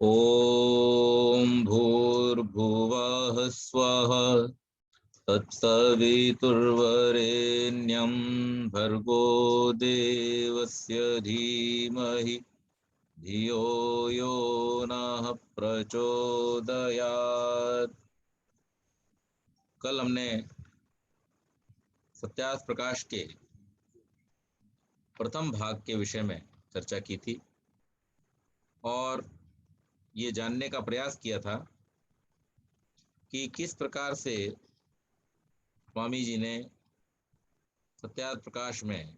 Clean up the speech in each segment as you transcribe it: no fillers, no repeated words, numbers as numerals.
ॐ भूर्भुवः स्वः तत्सवितुर्वरेण्यं भर्गो देवस्य धीमहि धियो यो नः प्रचोदयात्। कल हमने सत्यार्थ प्रकाश के प्रथम भाग के विषय में चर्चा की थी और ये जानने का प्रयास किया था कि किस प्रकार से स्वामी जी ने सत्यार्थ प्रकाश में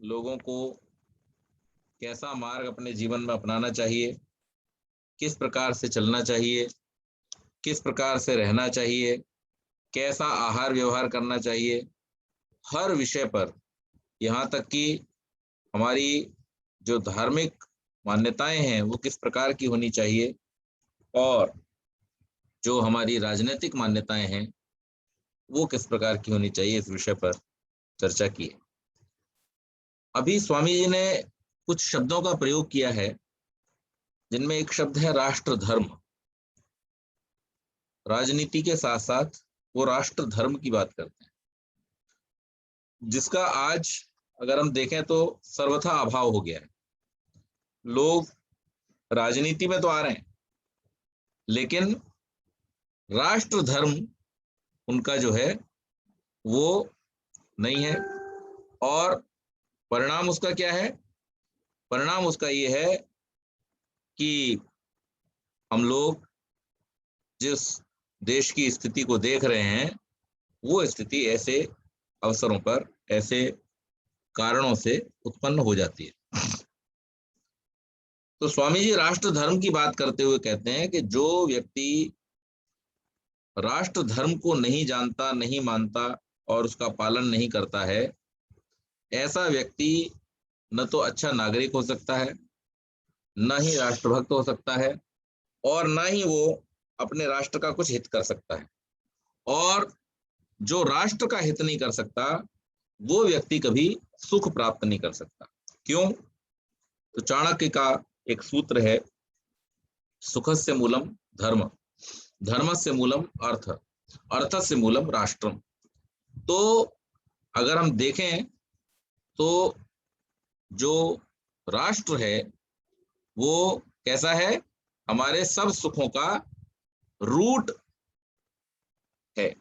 लोगों को कैसा मार्ग अपने जीवन में अपनाना चाहिए, किस प्रकार से चलना चाहिए, किस प्रकार से रहना चाहिए, कैसा आहार व्यवहार करना चाहिए, हर विषय पर, यहाँ तक कि हमारी जो धार्मिक मान्यताएं हैं वो किस प्रकार की होनी चाहिए और जो हमारी राजनीतिक मान्यताएं हैं वो किस प्रकार की होनी चाहिए, इस विषय पर चर्चा की है। अभी स्वामी जी ने कुछ शब्दों का प्रयोग किया है जिनमें एक शब्द है राष्ट्र धर्म। राजनीति के साथ साथ वो राष्ट्र धर्म की बात करते हैं, जिसका आज अगर हम देखें तो सर्वथा अभाव हो गया है। लोग राजनीति में तो आ रहे हैं लेकिन राष्ट्र धर्म उनका जो है वो नहीं है। और परिणाम उसका क्या है? परिणाम उसका ये है कि हम लोग जिस देश की स्थिति को देख रहे हैं वो स्थिति ऐसे अवसरों पर, ऐसे कारणों से उत्पन्न हो जाती है। तो स्वामी जी राष्ट्र धर्म की बात करते हुए कहते हैं कि जो व्यक्ति राष्ट्र धर्म को नहीं जानता, नहीं मानता और उसका पालन नहीं करता है, ऐसा व्यक्ति न तो अच्छा नागरिक हो सकता है, न ही राष्ट्रभक्त हो सकता है और न ही वो अपने राष्ट्र का कुछ हित कर सकता है। और जो राष्ट्र का हित नहीं कर सकता वो व्यक्ति कभी सुख प्राप्त नहीं कर सकता। क्यों? तो चाणक्य का एक सूत्र है, सुखस्य मूलम धर्म, धर्मस्य मूलम अर्थ, अर्थस्य मूलम राष्ट्रम। तो अगर हम देखें तो जो राष्ट्र है वो कैसा है? हमारे सब सुखों का रूट है।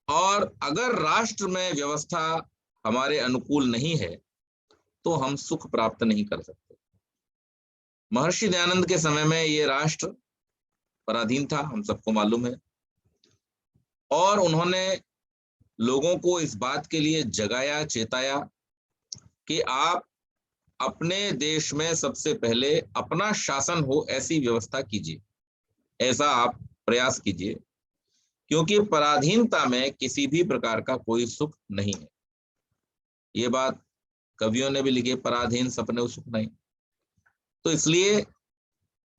और अगर राष्ट्र में व्यवस्था हमारे अनुकूल नहीं है तो हम सुख प्राप्त नहीं कर सकते। महर्षि दयानंद के समय में ये राष्ट्र पराधीन था, हम सबको मालूम है, और उन्होंने लोगों को इस बात के लिए जगाया, चेताया कि आप अपने देश में सबसे पहले अपना शासन हो ऐसी व्यवस्था कीजिए, ऐसा आप प्रयास कीजिए, क्योंकि पराधीनता में किसी भी प्रकार का कोई सुख नहीं है। ये बात कवियों ने भी लिखी, पराधीन सपने सुख नहीं। तो इसलिए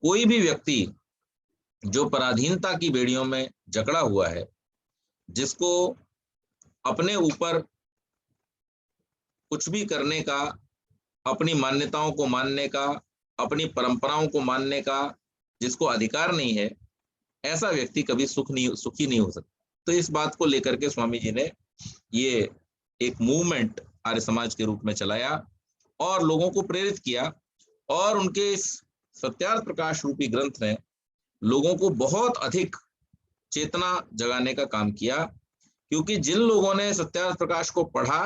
कोई भी व्यक्ति जो पराधीनता की बेड़ियों में जकड़ा हुआ है, जिसको अपने ऊपर कुछ भी करने का, अपनी मान्यताओं को मानने का, अपनी परंपराओं को मानने का जिसको अधिकार नहीं है, ऐसा व्यक्ति कभी सुखी नहीं हो सकता। तो इस बात को लेकर के स्वामी जी ने ये एक मूवमेंट आर्य समाज के रूप में चलाया और लोगों को प्रेरित किया, और उनके इस सत्यार्थ प्रकाश रूपी ग्रंथ ने लोगों को बहुत अधिक चेतना जगाने का काम किया। क्योंकि जिन लोगों ने सत्यार्थ प्रकाश को पढ़ा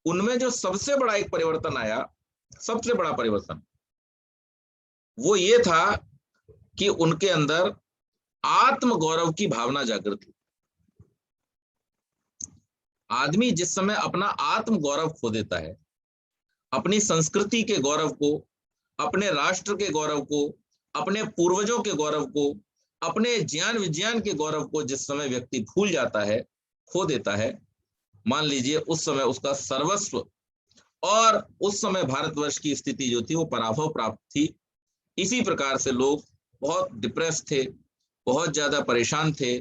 उनमें जो सबसे बड़ा एक परिवर्तन आया, सबसे बड़ा परिवर्तन वो ये था कि उनके अंदर आत्म गौरव की भावना जागृत हुई। आदमी जिस समय अपना आत्म गौरव खो देता है, अपनी संस्कृति के गौरव को, अपने राष्ट्र के गौरव को, अपने पूर्वजों के गौरव को, अपने ज्ञान विज्ञान के गौरव को जिस समय व्यक्ति भूल जाता है, खो देता है, मान लीजिए उस समय उसका सर्वस्व, और उस समय भारतवर्ष की स्थिति जो थी वो पराभव प्राप्त थी। इसी प्रकार से लोग बहुत डिप्रेस थे, बहुत ज्यादा परेशान थे,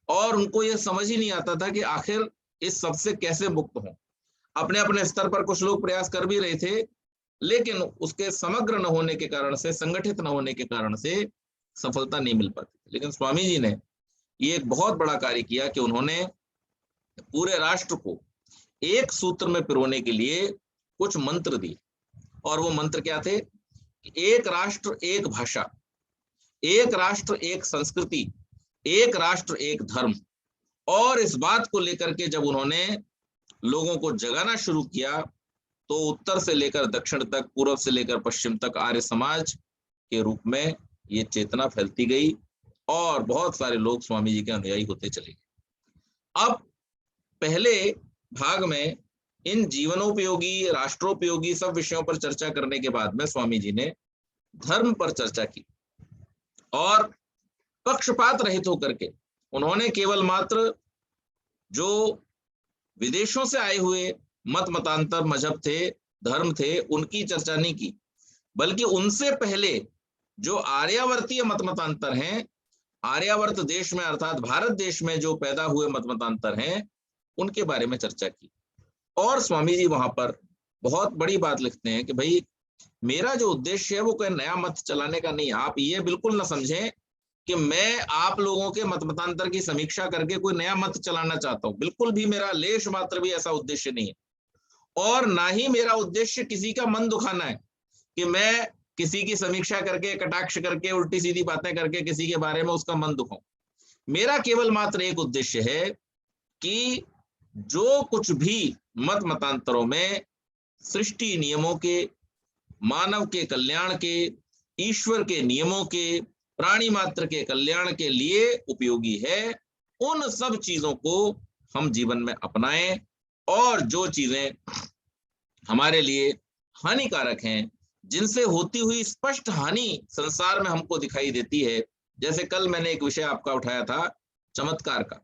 और उनको ये समझ ही नहीं आता था कि आखिर इस सबसे कैसे मुक्त हों। अपने अपने स्तर पर कुछ लोग प्रयास कर भी रहे थे, लेकिन उसके समग्र न होने के कारण से, संगठित न होने के कारण से सफलता नहीं मिल पाती। लेकिन स्वामी जी ने ये एक बहुत बड़ा कार्य किया कि उन्होंने पूरे राष्ट्र को एक सूत्र में पिरोने के लिए कुछ मंत्र दिए। और वो मंत्र क्या थे? एक राष्ट्र एक भाषा, एक राष्ट्र एक संस्कृति, एक राष्ट्र एक धर्म। और इस बात को लेकर के जब उन्होंने लोगों को जगाना शुरू किया तो उत्तर से लेकर दक्षिण तक, पूर्व से लेकर पश्चिम तक आर्य समाज के रूप में ये चेतना फैलती गई और बहुत सारे लोग स्वामी जी के अनुयायी होते चले गए। अब पहले भाग में इन जीवनोपयोगी, राष्ट्रोपयोगी सब विषयों पर चर्चा करने के बाद में स्वामी जी ने धर्म पर चर्चा की और पक्षपात रहित होकर के उन्होंने केवल मात्र जो विदेशों से आए हुए मत मतांतर मजहब थे, धर्म थे, उनकी चर्चा नहीं की, बल्कि उनसे पहले जो आर्यावर्तीय मत मतांतर हैं, आर्यावर्त देश में अर्थात भारत देश में जो पैदा हुए मत मतांतर हैं, उनके बारे में चर्चा की। और स्वामी जी वहां पर बहुत बड़ी बात लिखते हैं कि भाई मेरा जो उद्देश्य है वो कोई नया मत चलाने का नहीं। आप ये बिल्कुल ना समझें कि मैं आप लोगों के मत मतांतर की समीक्षा करके कोई नया मत चलाना चाहता हूं, बिल्कुल भी मेरा लेश मात्र भी ऐसा उद्देश्य नहीं है। और ना ही मेरा उद्देश्य किसी का मन दुखाना है कि मैं किसी की समीक्षा करके, कटाक्ष करके, उल्टी सीधी बातें करके किसी के बारे में उसका मन दुखाऊं। मेरा केवल मात्र एक उद्देश्य है कि जो कुछ भी मत मतांतरों में सृष्टि नियमों के, मानव के कल्याण के, ईश्वर के नियमों के, प्राणी मात्र के कल्याण के लिए उपयोगी है, उन सब चीजों को हम जीवन में अपनाएं। और जो चीजें हमारे लिए हानिकारक हैं, जिनसे होती हुई स्पष्ट हानि संसार में हमको दिखाई देती है, जैसे कल मैंने एक विषय आपका उठाया था चमत्कार का।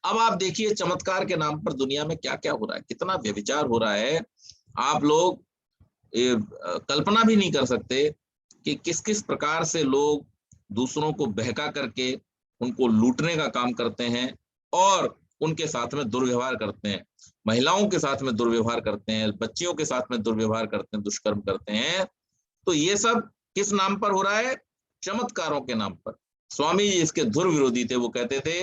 अब आप देखिए चमत्कार के नाम पर दुनिया में क्या क्या हो रहा है, कितना व्यभिचार हो रहा है। आप लोग कल्पना भी नहीं कर सकते कि किस किस प्रकार से लोग दूसरों को बहका करके उनको लूटने का काम करते हैं और उनके साथ में दुर्व्यवहार करते हैं, महिलाओं के साथ में दुर्व्यवहार करते हैं, बच्चियों के साथ में दुर्व्यवहार करते हैं, दुष्कर्म करते हैं। तो ये सब किस नाम पर हो रहा है? चमत्कारों के नाम पर। स्वामी जी इसके धुर विरोधी थे। वो कहते थे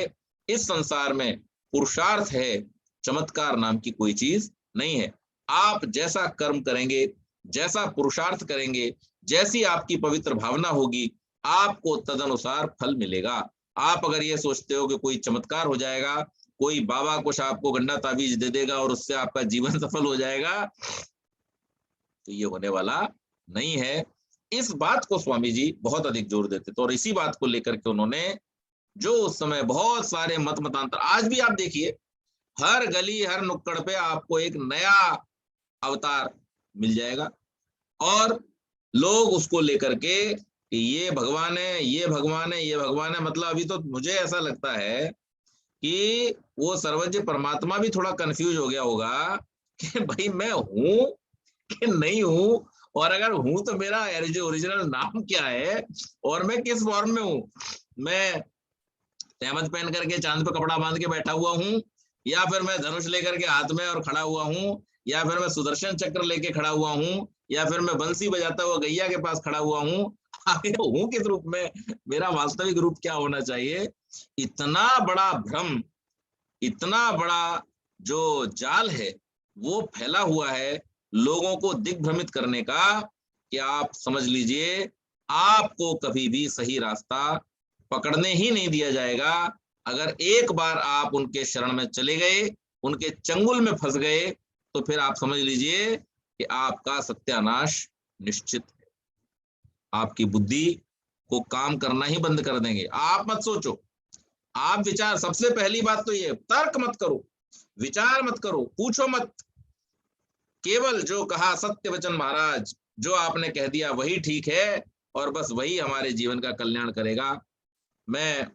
इस संसार में पुरुषार्थ है, चमत्कार नाम की कोई चीज नहीं है। आप जैसा कर्म करेंगे, जैसा पुरुषार्थ करेंगे, जैसी आपकी पवित्र भावना होगी, आपको तदनुसार फल मिलेगा। आप अगर ये सोचते हो कि कोई चमत्कार हो जाएगा, कोई बाबा कुछ आपको गंडा ताबीज दे देगा और उससे आपका जीवन सफल हो जाएगा, तो ये होने वाला नहीं है। इस बात को स्वामी जी बहुत अधिक जोर देते थे और इसी बात को लेकर के उन्होंने जो उस समय बहुत सारे मत मतांतर, आज भी आप देखिए हर गली हर नुक्कड़ पे आपको एक नया अवतार मिल जाएगा और लोग उसको लेकर के ये भगवान है, ये भगवान है, ये भगवान है। मतलब अभी तो मुझे ऐसा लगता है कि वो सर्वज्ञ परमात्मा भी थोड़ा कंफ्यूज हो गया होगा कि भाई मैं हूं कि नहीं हूं, और अगर हूं तो मेरा ओरिजिनल नाम क्या है और मैं किस फॉर्म में हूं। मैं तहमद पहन करके चांद पे कपड़ा बांध के बैठा हुआ हूं, या फिर मैं धनुष लेकर के हाथ में और खड़ा हुआ हूं, या फिर मैं सुदर्शन चक्र लेके खड़ा हुआ हूं, या फिर मैं बंसी बजाता हुआ गैया के पास खड़ा हुआ हूं। आगे हूं किस रूप में, मेरा वास्तविक रूप क्या होना चाहिए? इतना बड़ा भ्रम, इतना बड़ा जो जाल है वो फैला हुआ है लोगों को दिग्भ्रमित करने का, कि आप समझ लीजिए आपको कभी भी सही रास्ता पकड़ने ही नहीं दिया जाएगा। अगर एक बार आप उनके शरण में चले गए, उनके चंगुल में फंस गए, तो फिर आप समझ लीजिए कि आपका सत्यानाश निश्चित है। आपकी बुद्धि को काम करना ही बंद कर देंगे। आप मत सोचो, आप विचार, सबसे पहली बात तो ये, तर्क मत करो, विचार मत करो, पूछो मत। केवल जो कहा सत्य वचन महाराज, जो आपने कह दिया वही ठीक है और बस वही हमारे जीवन का कल्याण करेगा। मैं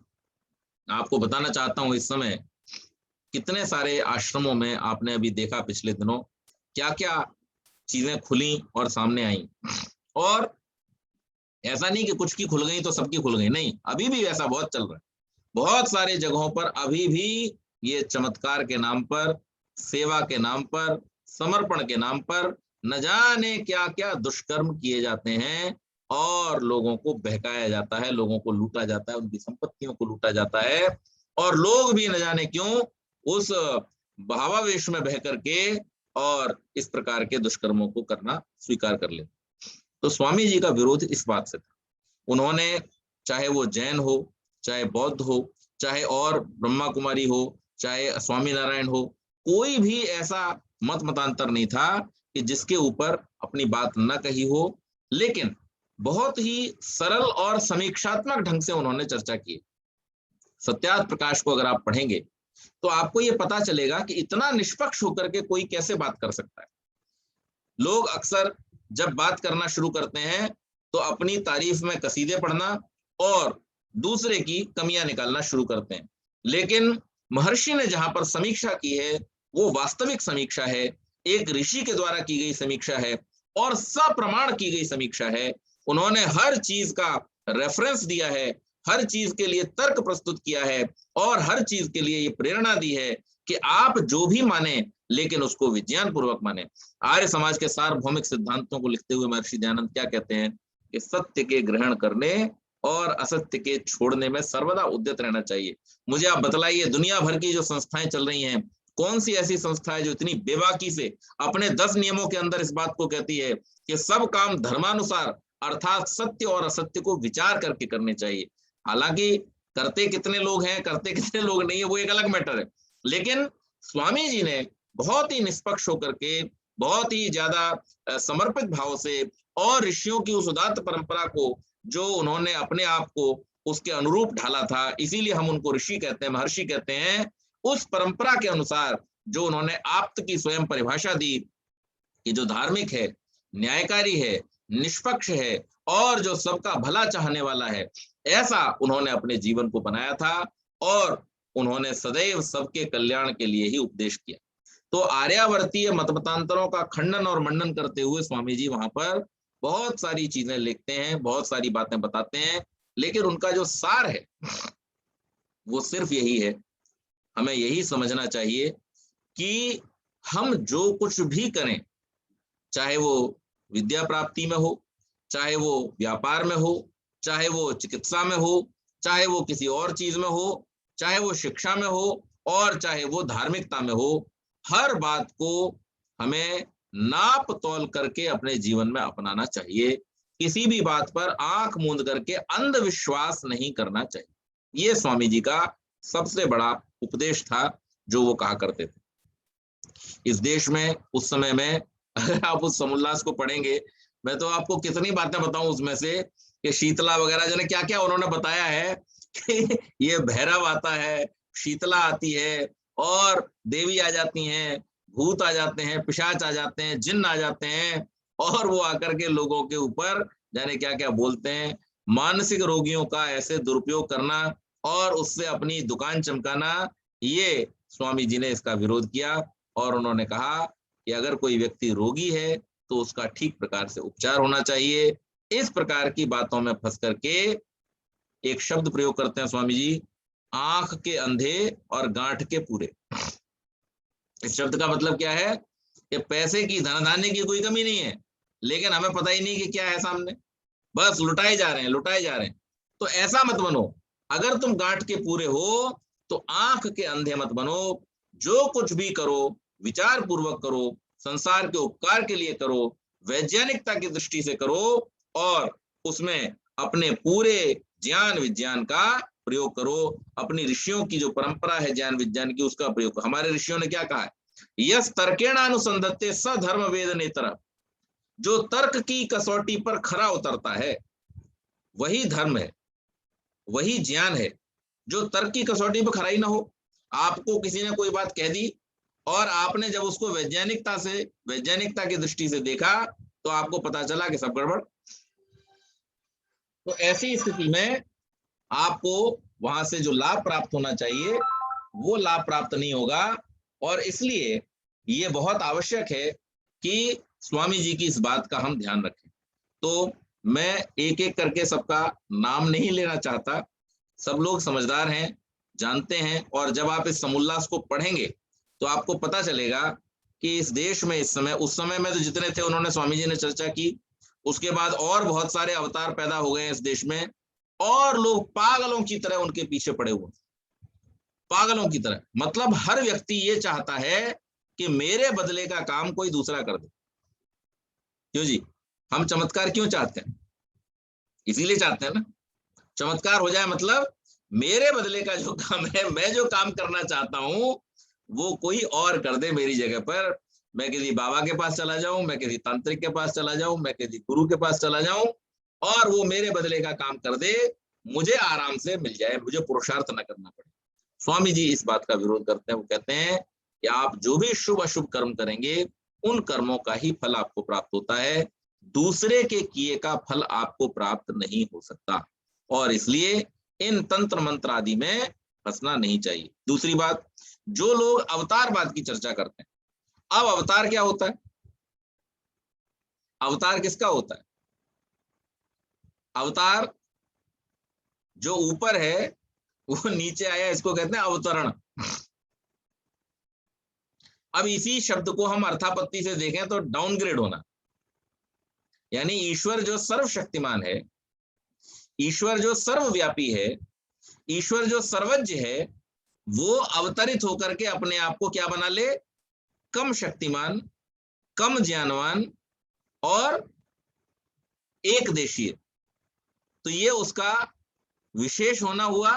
आपको बताना चाहता हूं इस समय कितने सारे आश्रमों में आपने अभी देखा पिछले दिनों क्या क्या चीजें खुली और सामने आई। और ऐसा नहीं कि कुछ की खुल गई तो सबकी खुल गई, नहीं, अभी भी ऐसा बहुत चल रहा है। बहुत सारे जगहों पर अभी भी ये चमत्कार के नाम पर, सेवा के नाम पर, समर्पण के नाम पर न जाने क्या क्या दुष्कर्म किए जाते हैं और लोगों को बहकाया जाता है, लोगों को लूटा जाता है, उनकी संपत्तियों को लूटा जाता है, और लोग भी न जाने क्यों उस भावावेश में बह करके और इस प्रकार के दुष्कर्मों को करना स्वीकार कर लेते। तो स्वामी जी का विरोध इस बात से था। उन्होंने, चाहे वो जैन हो, चाहे बौद्ध हो, चाहे और ब्रह्मा कुमारी हो, चाहे स्वामी नारायण हो, कोई भी ऐसा मत मतांतर नहीं था कि जिसके ऊपर अपनी बात न कही हो, लेकिन बहुत ही सरल और समीक्षात्मक ढंग से उन्होंने चर्चा की। सत्यार्थ प्रकाश को अगर आप पढ़ेंगे तो आपको ये पता चलेगा कि इतना निष्पक्ष होकर के कोई कैसे बात कर सकता है। लोग अक्सर जब बात करना शुरू करते हैं तो अपनी तारीफ में कसीदे पढ़ना और दूसरे की कमियां निकालना शुरू करते हैं, लेकिन महर्षि ने जहां पर समीक्षा की है वो वास्तविक समीक्षा है, एक ऋषि के द्वारा की गई समीक्षा है और सप्रमाण की गई समीक्षा है। उन्होंने हर चीज का रेफरेंस दिया है, हर चीज के लिए तर्क प्रस्तुत किया है और हर चीज के लिए ये प्रेरणा दी है कि आप जो भी माने लेकिन उसको विज्ञान पूर्वक माने। आर्य समाज के सार्वभौमिक सिद्धांतों को लिखते हुए महर्षि दयानंद क्या कहते हैं कि सत्य के ग्रहण करने और असत्य के छोड़ने में सर्वदा उद्यत रहना चाहिए। मुझे आप बतलाइए, दुनिया भर की जो संस्थाएं चल रही हैं, कौन सी ऐसी संस्था है जो इतनी बेबाकी से अपने 10 नियमों के अंदर इस बात को कहती है कि सब काम धर्मानुसार अर्थात सत्य और असत्य को विचार करके करने चाहिए। हालांकि करते कितने लोग हैं, करते कितने लोग नहीं है, वो एक अलग मैटर है, लेकिन स्वामी जी ने बहुत ही निष्पक्ष होकर के, बहुत ही ज्यादा समर्पित भाव से और ऋषियों की उस उदात्त परंपरा को जो उन्होंने अपने आप को उसके अनुरूप ढाला था, इसीलिए हम उनको ऋषि कहते हैं, महर्षि कहते हैं, उस परंपरा के अनुसार जो उन्होंने आप्त की स्वयं परिभाषा दी कि जो धार्मिक है, न्यायकारी है, निष्पक्ष है और जो सबका भला चाहने वाला है, ऐसा उन्होंने अपने जीवन को बनाया था और उन्होंने सदैव सबके कल्याण के लिए ही उपदेश किया। तो आर्यावर्तीय मतमतांतरों का खंडन और मंडन करते हुए स्वामी जी वहां पर बहुत सारी चीजें लिखते हैं, बहुत सारी बातें बताते हैं, लेकिन उनका जो सार है वो सिर्फ यही है, हमें यही समझना चाहिए कि हम जो कुछ भी करें, चाहे वो विद्या प्राप्ति में हो, चाहे वो व्यापार में हो, चाहे वो चिकित्सा में हो, चाहे वो किसी और चीज में हो, चाहे वो शिक्षा में हो और चाहे वो धार्मिकता में हो, हर बात को हमें नाप तौल करके अपने जीवन में अपनाना चाहिए। किसी भी बात पर आंख मूंद करके अंधविश्वास नहीं करना चाहिए। ये स्वामी जी का सबसे बड़ा उपदेश था जो वो कहा करते थे। इस देश में उस समय में अगर आप उस समोल्लास को पढ़ेंगे, मैं तो आपको कितनी बातें बताऊं उसमें से कि शीतला वगैरह जो क्या क्या उन्होंने बताया है कि ये भैरव आता है, शीतला आती है और देवी आ जाती हैं, भूत आ जाते हैं, पिशाच आ जाते हैं, जिन्न आ जाते हैं और वो आकर के लोगों के ऊपर जाने क्या क्या बोलते हैं। मानसिक रोगियों का ऐसे दुरुपयोग करना और उससे अपनी दुकान चमकाना, ये स्वामी जी ने इसका विरोध किया और उन्होंने कहा कि अगर कोई व्यक्ति रोगी है तो उसका ठीक प्रकार से उपचार होना चाहिए। इस प्रकार की बातों में फंस करके एक शब्द प्रयोग करते हैं स्वामी जी, आंख के अंधे और गांठ के पूरे। इस शब्द का मतलब क्या है कि पैसे की, धन धान्य की कोई कमी नहीं है, लेकिन हमें पता ही नहीं कि क्या है सामने, बस लुटाए जा रहे हैं, लुटाए जा रहे हैं। तो ऐसा मत बनो, अगर तुम गांठ के पूरे हो तो आंख के अंधे मत बनो। जो कुछ भी करो विचार पूर्वक करो, संसार के उपकार के लिए करो, वैज्ञानिकता की दृष्टि से करो और उसमें अपने पूरे ज्ञान विज्ञान का प्रयोग करो। अपनी ऋषियों की जो परंपरा है ज्ञान विज्ञान की, उसका प्रयोग करो। हमारे ऋषियों ने क्या कहा है, यस तर्केण अनुसंधत्ते स धर्म वेद नेतर, जो तर्क की कसौटी पर खरा उतरता है वही धर्म है, वही ज्ञान है। जो तर्क की कसौटी पर खरा ही ना हो, आपको किसी ने कोई बात कह दी और आपने जब उसको वैज्ञानिकता की दृष्टि से देखा तो आपको पता चला कि सब गड़बड़। तो ऐसी स्थिति में आपको वहां से जो लाभ प्राप्त होना चाहिए वो लाभ प्राप्त नहीं होगा और इसलिए ये बहुत आवश्यक है कि स्वामी जी की इस बात का हम ध्यान रखें। तो मैं एक एक करके सबका नाम नहीं लेना चाहता, सब लोग समझदार हैं, जानते हैं, और जब आप इस समोल्लास को पढ़ेंगे तो आपको पता चलेगा कि इस देश में इस समय, उस समय में तो जितने थे उन्होंने स्वामी जी ने चर्चा की, उसके बाद और बहुत सारे अवतार पैदा हो गए इस देश में, और लोग पागलों की तरह उनके पीछे पड़े हुए, पागलों की तरह। मतलब हर व्यक्ति ये चाहता है कि मेरे बदले का काम कोई दूसरा कर दे। क्यों जी? हम चमत्कार क्यों चाहते हैं? इसीलिए चाहते हैं ना, चमत्कार हो जाए, मतलब मेरे बदले का जो काम है, मैं जो काम करना चाहता हूं वो कोई और कर दे मेरी जगह पर। मैं किसी बाबा के पास चला जाऊं, मैं किसी तांत्रिक के पास चला जाऊं, मैं किसी गुरु के पास चला जाऊं, और वो मेरे बदले का काम कर दे, मुझे आराम से मिल जाए, मुझे पुरुषार्थ न करना पड़े। स्वामी जी इस बात का विरोध करते हैं। वो कहते हैं कि आप जो भी शुभ अशुभ कर्म करेंगे, उन कर्मों का ही फल आपको प्राप्त होता है, दूसरे के किए का फल आपको प्राप्त नहीं हो सकता, और इसलिए इन तंत्र मंत्र आदि में फंसना नहीं चाहिए। दूसरी बात, जो लोग अवतारवाद की चर्चा करते हैं, अब अवतार क्या होता है? अवतार किसका होता है? अवतार जो ऊपर है वो नीचे आया, इसको कहते हैं अवतरण। अब इसी शब्द को हम अर्थापत्ति से देखें तो डाउनग्रेड होना, यानी ईश्वर जो सर्वशक्तिमान है, ईश्वर जो सर्वव्यापी है, ईश्वर जो सर्वज्ञ है, वो अवतरित होकर के अपने आप को क्या बना ले? कम शक्तिमान, कम ज्ञानवान और एक देशीय। तो ये उसका विशेष होना हुआ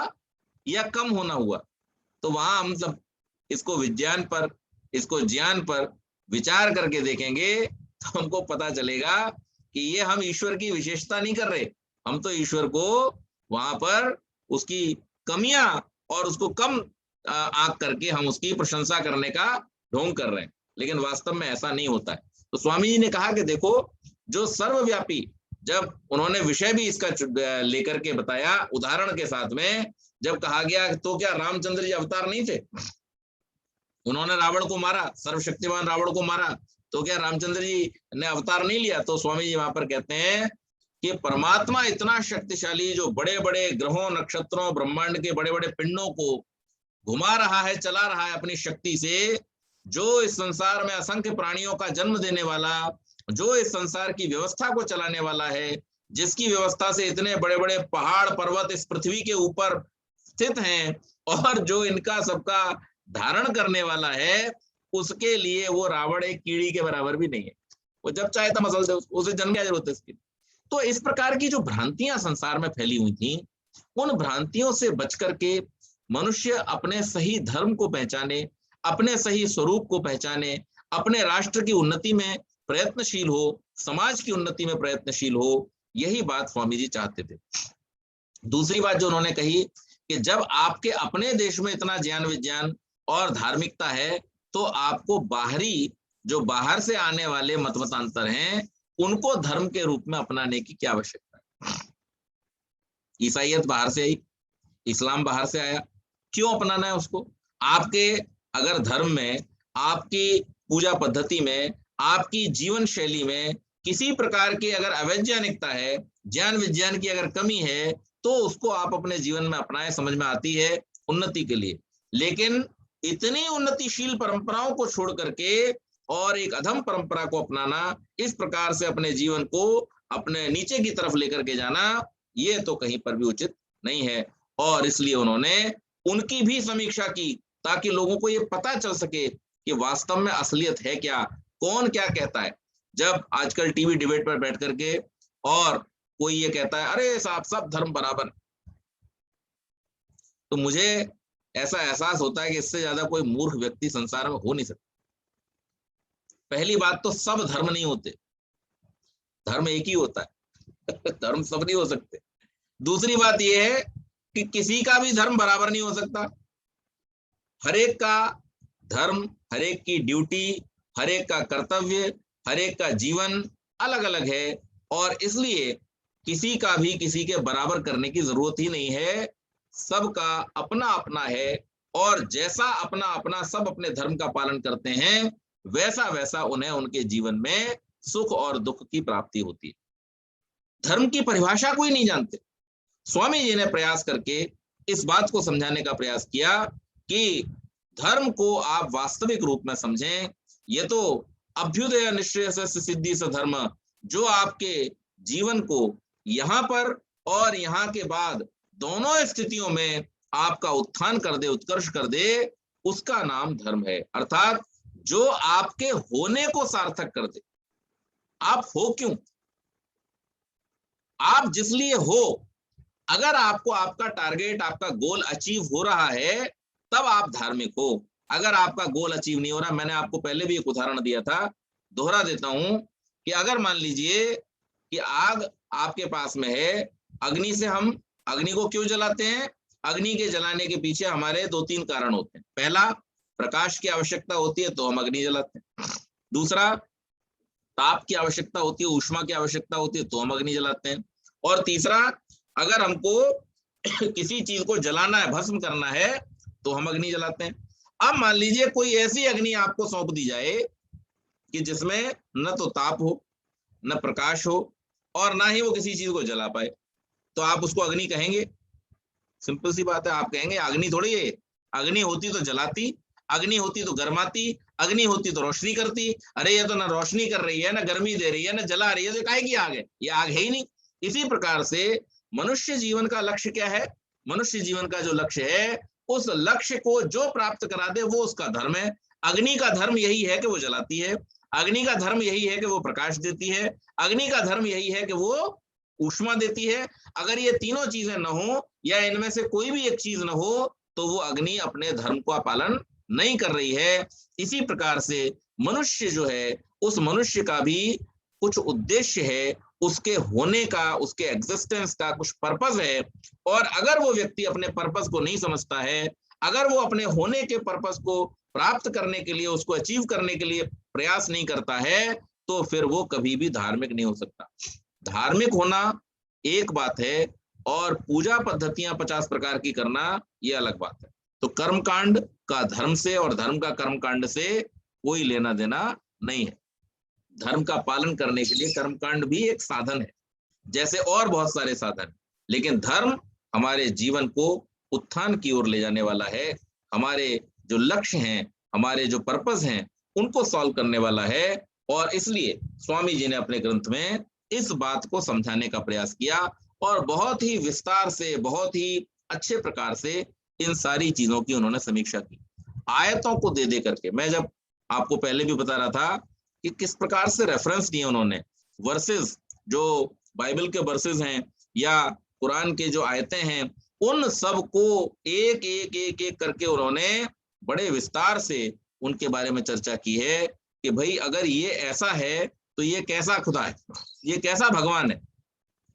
या कम होना हुआ? तो वहां हम सब इसको विज्ञान पर, इसको ज्ञान पर विचार करके देखेंगे तो हमको पता चलेगा कि ये हम ईश्वर की विशेषता नहीं कर रहे, हम तो ईश्वर को वहां पर उसकी कमियां और उसको कम आंक करके हम उसकी प्रशंसा करने का ढोंग कर रहे हैं, लेकिन वास्तव में ऐसा नहीं होता है। तो स्वामी जी ने कहा कि देखो, जो सर्वव्यापी, जब उन्होंने विषय भी इसका लेकर के बताया उदाहरण के साथ में, जब कहा गया तो क्या रामचंद्र जी अवतार नहीं थे? उन्होंने रावण को मारा, सर्वशक्तिमान रावण को मारा, तो क्या रामचंद्र जी ने अवतार नहीं लिया? तो स्वामी जी वहां पर कहते हैं कि परमात्मा इतना शक्तिशाली, जो बड़े बड़े ग्रहों, नक्षत्रों, ब्रह्मांड के बड़े बड़े पिंडों को घुमा रहा है, चला रहा है अपनी शक्ति से, जो इस संसार में असंख्य प्राणियों का जन्म देने वाला, जो इस संसार की व्यवस्था को चलाने वाला है, जिसकी व्यवस्था से इतने बड़े बड़े पहाड़ पर्वत इस पृथ्वी के ऊपर स्थित हैं, और जो इनका सबका धारण करने वाला है, उसके लिए वो रावण एक कीड़ी के बराबर भी नहीं है। वो जब चाहे तब मसल दे उसको, उसे जन्म क्या जरूरत है इसकी? तो इस प्रकार की जो भ्रांतियां संसार में फैली हुई थी, उन भ्रांतियों से बच करके मनुष्य अपने सही धर्म को पहचाने, अपने सही स्वरूप को पहचाने, अपने राष्ट्र की उन्नति में प्रयत्नशील हो, समाज की उन्नति में प्रयत्नशील हो, यही बात स्वामी जी चाहते थे। दूसरी बात जो उन्होंने कही कि जब आपके अपने देश में इतना ज्ञान विज्ञान और धार्मिकता है, तो आपको बाहरी, जो बाहर से आने वाले मतमतांतर हैं, उनको धर्म के रूप में अपनाने की क्या आवश्यकता है? ईसाइयत बाहर से आई, इस्लाम बाहर से आया, क्यों अपनाना है उसको? आपके अगर धर्म में, आपकी पूजा पद्धति में, आपकी जीवन शैली में किसी प्रकार की अगर अवैज्ञानिकता है, ज्ञान विज्ञान की अगर कमी है, तो उसको आप अपने जीवन में अपनाएं, समझ में आती है उन्नति के लिए। लेकिन इतनी उन्नतिशील परंपराओं को छोड़ करके और एक अधम परंपरा को अपनाना, इस प्रकार से अपने जीवन को अपने नीचे की तरफ लेकर के जाना, ये तो कहीं पर भी उचित नहीं है। और इसलिए उन्होंने उनकी भी समीक्षा की, ताकि लोगों को ये पता चल सके कि वास्तव में असलियत है क्या, कौन क्या कहता है। जब आजकल टीवी डिबेट पर बैठ करके और कोई ये कहता है अरे साहब सब धर्म बराबर, तो मुझे ऐसा एहसास होता है कि इससे ज्यादा कोई मूर्ख व्यक्ति संसार में हो नहीं सकता। पहली बात तो सब धर्म नहीं होते, धर्म एक ही होता है धर्म सब नहीं हो सकते। दूसरी बात यह है कि किसी का भी धर्म बराबर नहीं हो सकता। हर एक का धर्म, हर एक की ड्यूटी, हर एक का कर्तव्य, हर एक का जीवन अलग अलग है, और इसलिए किसी का भी किसी के बराबर करने की जरूरत ही नहीं है। सबका अपना अपना है, और जैसा अपना अपना सब अपने धर्म का पालन करते हैं, वैसा वैसा उन्हें उनके जीवन में सुख और दुख की प्राप्ति होती है। धर्म की परिभाषा कोई नहीं जानते। स्वामी जी ने प्रयास करके इस बात को समझाने का प्रयास किया कि धर्म को आप वास्तविक रूप में समझें, ये तो अभ्युदय निश्चय सिद्धि स धर्म, जो आपके जीवन को यहाँ पर और यहाँ के बाद दोनों स्थितियों में आपका उत्थान कर दे, उत्कर्ष कर दे, उसका नाम धर्म है। अर्थात जो आपके होने को सार्थक कर दे। आप हो क्यों, आप जिस लिए हो, अगर आपको आपका टारगेट, आपका गोल अचीव हो रहा है, तब आप धार्मिक हो। अगर आपका गोल अचीव नहीं हो रहा, मैंने आपको पहले भी एक उदाहरण दिया था, दोहरा देता हूं कि अगर मान लीजिए कि आग आपके पास में है, अग्नि से हम अग्नि को क्यों जलाते हैं? अग्नि के जलाने के पीछे हमारे 2-3 कारण होते हैं। पहला, प्रकाश की आवश्यकता होती है तो हम अग्नि जलाते हैं। दूसरा, ताप की आवश्यकता होती है, ऊष्मा की आवश्यकता होती है तो हम अग्नि जलाते हैं। और तीसरा, अगर हमको किसी चीज को जलाना है, भस्म करना है, तो हम अग्नि जलाते हैं। अब मान लीजिए कोई ऐसी अग्नि आपको सौंप दी जाए कि जिसमें न तो ताप हो, न प्रकाश हो, और ना ही वो किसी चीज को जला पाए, तो आप उसको अग्नि कहेंगे? सिंपल सी बात है, आप कहेंगे अग्नि थोड़ी है। अग्नि होती तो जलाती, अग्नि होती तो गर्माती, अग्नि होती तो रोशनी करती। अरे ये तो ना रोशनी कर रही है, ना गर्मी दे रही है, ना जला रही है, तो काहे की आग है? ये आग है ही नहीं। इसी प्रकार से मनुष्य जीवन का लक्ष्य क्या है? मनुष्य जीवन का जो लक्ष्य है, उस लक्ष्य को जो प्राप्त करा दे वो उसका धर्म है। अग्नि का धर्म यही है कि वो जलाती है, अग्नि का धर्म यही है कि वो प्रकाश देती है, अग्नि का धर्म यही है कि वो ऊष्मा देती है। अगर ये तीनों चीजें न हो, या इनमें से कोई भी एक चीज न हो, तो वो अग्नि अपने धर्म का पालन नहीं कर रही है। इसी प्रकार से मनुष्य जो है, उस मनुष्य का भी कुछ उद्देश्य है, उसके होने का, उसके एग्जिस्टेंस का कुछ पर्पस है। और अगर वो व्यक्ति अपने पर्पस को नहीं समझता है, अगर वो अपने होने के पर्पस को प्राप्त करने के लिए, उसको अचीव करने के लिए प्रयास नहीं करता है, तो फिर वो कभी भी धार्मिक नहीं हो सकता। धार्मिक होना एक बात है, और पूजा पद्धतियां 50 प्रकार की करना ये अलग बात है। तो कर्मकांड का धर्म से और धर्म का कर्मकांड से कोई लेना देना नहीं है। धर्म का पालन करने के लिए कर्मकांड भी एक साधन है, जैसे और बहुत सारे साधन, लेकिन धर्म हमारे जीवन को उत्थान की ओर ले जाने वाला है। हमारे जो लक्ष्य हैं, हमारे जो पर्पस हैं, उनको सॉल्व करने वाला है। और इसलिए स्वामी जी ने अपने ग्रंथ में इस बात को समझाने का प्रयास किया, और बहुत ही विस्तार से, बहुत ही अच्छे प्रकार से इन सारी चीजों की उन्होंने समीक्षा की, आयतों को दे दे करके। मैं जब आपको पहले भी बता रहा था कि किस प्रकार से रेफरेंस दिए उन्होंने, वर्सेस, जो बाइबल के वर्सेस हैं या कुरान के जो आयतें हैं, उन सब को एक एक एक एक करके उन्होंने बड़े विस्तार से उनके बारे में चर्चा की है कि भाई अगर ये ऐसा है तो ये कैसा खुदा है, ये कैसा भगवान है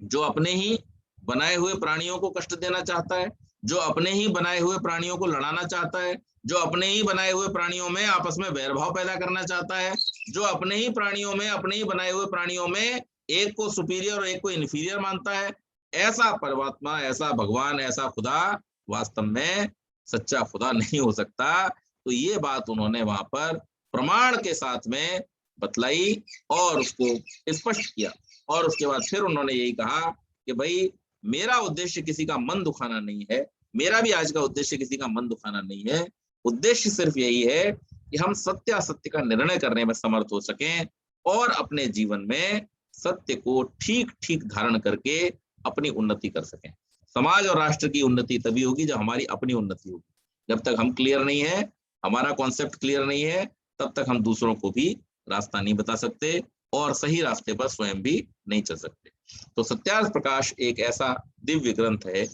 जो अपने ही बनाए हुए प्राणियों को कष्ट देना चाहता है, जो अपने ही बनाए हुए प्राणियों को लड़ाना चाहता है, जो अपने ही बनाए हुए प्राणियों में आपस में वैरभाव पैदा करना चाहता है, जो अपने ही प्राणियों में, अपने ही बनाए हुए प्राणियों में एक को सुपीरियर और एक को इन्फीरियर मानता है। ऐसा परमात्मा, ऐसा भगवान, ऐसा खुदा वास्तव में सच्चा खुदा नहीं हो सकता। तो ये बात उन्होंने वहां पर प्रमाण के साथ में बतलाई और उसको स्पष्ट किया। और उसके बाद फिर उन्होंने यही कहा कि भाई मेरा उद्देश्य किसी का मन दुखाना नहीं है, मेरा भी आज का उद्देश्य किसी का मन दुखाना नहीं है। उद्देश्य सिर्फ यही है कि हम सत्य असत्य का निर्णय करने में समर्थ हो सकें, और अपने जीवन में सत्य को ठीक ठीक धारण करके अपनी उन्नति कर सकें। समाज और राष्ट्र की उन्नति तभी होगी जब हमारी अपनी उन्नति होगी। जब तक हम क्लियर नहीं है, हमारा कॉन्सेप्ट क्लियर नहीं है, तब तक हम दूसरों को भी रास्ता नहीं बता सकते, और सही रास्ते पर स्वयं भी नहीं चल सकते। तो सत्यार्थ प्रकाश एक ऐसा दिव्य ग्रंथ है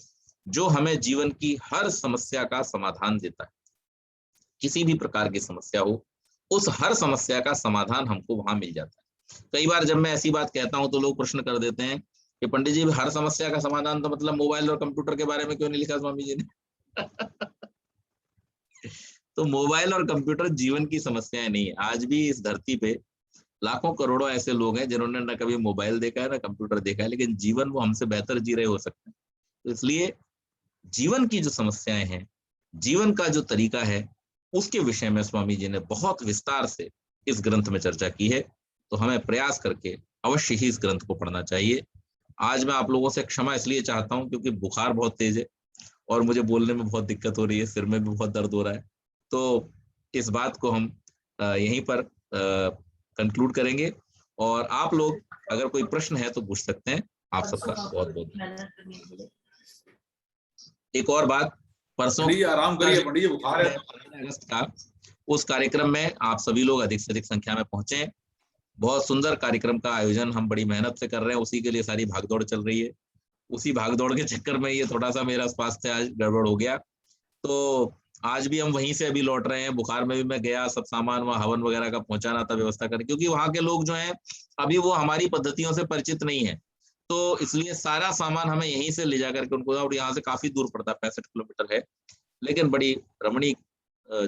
जो हमें जीवन की हर समस्या का समाधान देता है। किसी भी प्रकार की समस्या हो, उस हर समस्या का समाधान हमको वहां मिल जाता है। कई बार जब मैं ऐसी बात कहता हूं तो लोग प्रश्न कर देते हैं कि पंडित जी हर समस्या का समाधान तो मतलब मोबाइल और कंप्यूटर के बारे में क्यों नहीं लिखा स्वामी जी ने? तो मोबाइल और कंप्यूटर जीवन की समस्याएं नहीं है। आज भी इस धरती पे लाखों करोड़ों ऐसे लोग हैं जिन्होंने ना कभी मोबाइल देखा है, ना कंप्यूटर देखा है, लेकिन जीवन वो हमसे बेहतर जी रहे हो सकते हैं। तो इसलिए जीवन की जो समस्याएं हैं, जीवन का जो तरीका है, उसके विषय में स्वामी जी ने बहुत विस्तार से इस ग्रंथ में चर्चा की है। तो हमें प्रयास करके अवश्य ही इस ग्रंथ को पढ़ना चाहिए। आज मैं आप लोगों से क्षमा इसलिए चाहता हूं क्योंकि बुखार बहुत तेज है और मुझे बोलने में बहुत दिक्कत हो रही है, सिर में भी बहुत दर्द हो रहा है। तो इस बात को हम यहीं पर कंक्लूड करेंगे। और आप लोग अगर कोई प्रश्न है तो पूछ सकते हैं। आप सबका बहुत बहुत धन्यवाद। एक और बात, परसों आराम करिए पंडित जी, बुखार है। 15 अगस्त का उस कार्यक्रम में आप सभी लोग अधिक से अधिक संख्या में पहुंचे। बहुत सुंदर कार्यक्रम का आयोजन हम बड़ी मेहनत से कर रहे हैं, उसी के लिए सारी भागदौड़ चल रही है। उसी भागदौड़ के चक्कर में ये थोड़ा सा मेरा स्वास्थ्य आज गड़बड़ हो गया, तो आज भी हम वहीं से अभी लौट रहे हैं। बुखार में भी मैं गया, सब सामान वहाँ हवन वगैरह का पहुंचाना था, व्यवस्था करनी, क्योंकि वहाँ के लोग जो हैं अभी वो हमारी पद्धतियों से परिचित नहीं है, तो इसलिए सारा सामान हमें यहीं से ले जाकर के उनको, और यहाँ से काफी दूर पड़ता है, 65 किलोमीटर है, लेकिन बड़ी रमणीक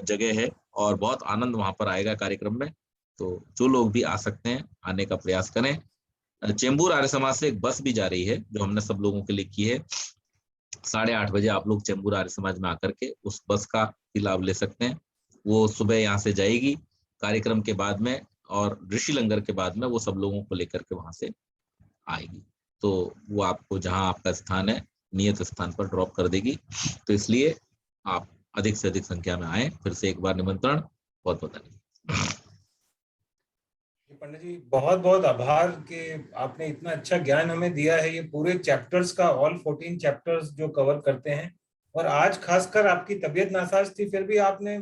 जगह है और बहुत आनंद वहां पर आएगा कार्यक्रम में। तो जो लोग भी आ सकते हैं आने का प्रयास करें। चेंबूर आर्य समाज से एक बस भी जा रही है जो हमने सब लोगों के लिए की है। 8:30 बजे आप लोग चेंबूर आर्य समाज में आकर के उस बस का भी लाभ ले सकते हैं। वो सुबह यहाँ से जाएगी कार्यक्रम के बाद में, और ऋषि लंगर के बाद में वो सब लोगों को लेकर के वहां से आएगी, तो वो आपको जहां आपका स्थान है नियत स्थान पर ड्रॉप कर देगी। तो इसलिए आप अधिक से अधिक संख्या में आए। फिर से एक बार निमंत्रण, बहुत बहुत धन्यवाद। पंडित जी बहुत बहुत आभार कि आपने इतना अच्छा ज्ञान हमें दिया है। ये पूरे चैप्टर्स का, ऑल 14 चैप्टर्स जो कवर करते हैं, और आज खासकर आपकी तबीयत नासाज थी, फिर भी आपने,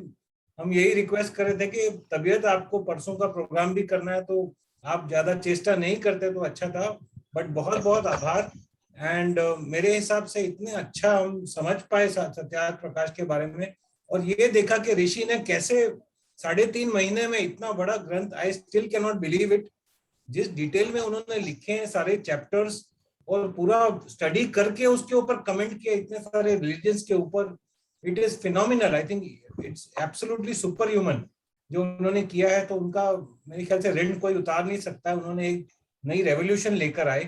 हम यही रिक्वेस्ट कर रहे थे कि तबीयत, आपको परसों का प्रोग्राम भी करना है तो आप ज्यादा चेष्टा नहीं करते तो अच्छा था, बट बहुत बहुत आभार। एंड मेरे हिसाब से इतने अच्छा हम समझ पाए सत्यार्थ प्रकाश के बारे में, और ये देखा कि ऋषि ने कैसे 3.5 महीने में इतना बड़ा ग्रंथ, I still can not believe it, जिस डिटेल में उन्होंने लिखे हैं सारे चैप्टर्स, और पूरा स्टडी करके उसके ऊपर कमेंट किया इतने सारे रिलीजन्स के ऊपर, it is phenomenal. I think it's absolutely super human जो उन्होंने किया है, तो उनका मेरे ख्याल से ऋण कोई उतार नहीं सकता। उन्होंने एक नई रेवोल्यूशन लेकर आए।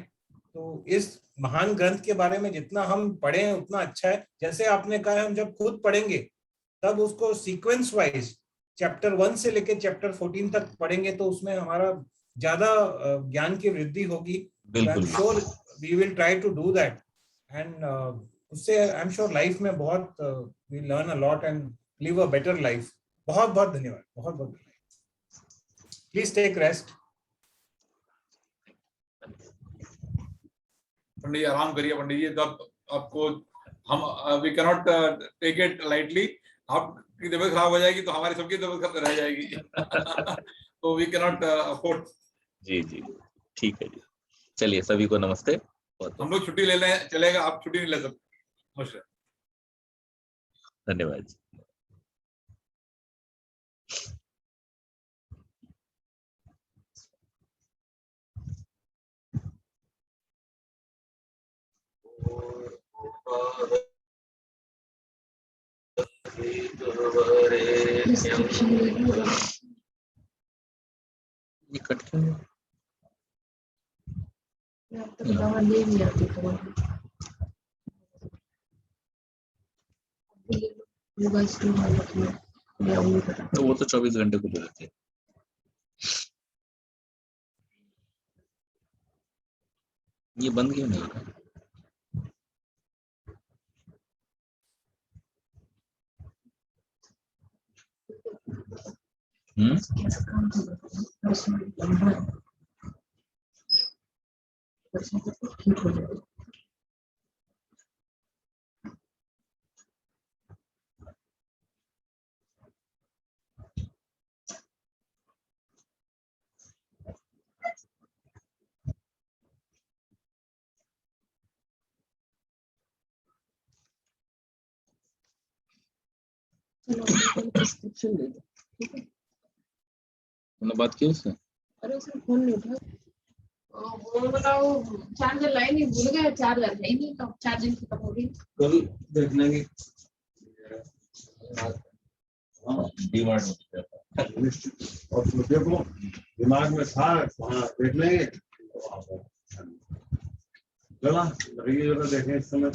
तो इस महान ग्रंथ के बारे में जितना हम पढ़ें उतना अच्छा है। जैसे आपने कहा, हम जब खुद पढ़ेंगे तब उसको सीक्वेंस वाइज चैप्टर 1 से लेकर चैप्टर 14 तक पढ़ेंगे, तो उसमें हमारा ज्यादा ज्ञान की वृद्धि होगी। I am sure we will try to do that, and उससे आई एम श्योर लाइफ में बहुत we learn a lot and live a better life. बहुत बहुत धन्यवाद, बहुत बहुत धन्यवाद। Please take rest. Pandit ji आराम करिए पंडित जी, तब आपको हम we can not take it lightly. आपकी तबीयत खराब हो जाएगी तो हमारी सबकी तबीयत खराब रह जाएगी। तो वी कैन नॉट अफोर्ड। जी जी ठीक है जी, चलिए सभी को नमस्ते। हम लोग छुट्टी ले लें, चलेगा? आप छुट्टी नहीं ले सकते। नमस्कार, धन्यवाद जी। ये कट क्यों नहीं? तो वो तो 24 घंटे को ले लेते हैं। ये बंद क्यों नहीं होगा? प्रिस्क्रिप्शन दे दो, ठीक है? मैंने बात की उससे। अरे उसने फोन नहीं उठाया। वो बताओ, चार्जर लाइन ही भूल गए, चार्जर है ही नहीं, तो चार्जिंग खत्म हो गई। कल देखने की डिमांड और देखो दिमाग में था, वहाँ देख लेंगे। चला देखें इस समय।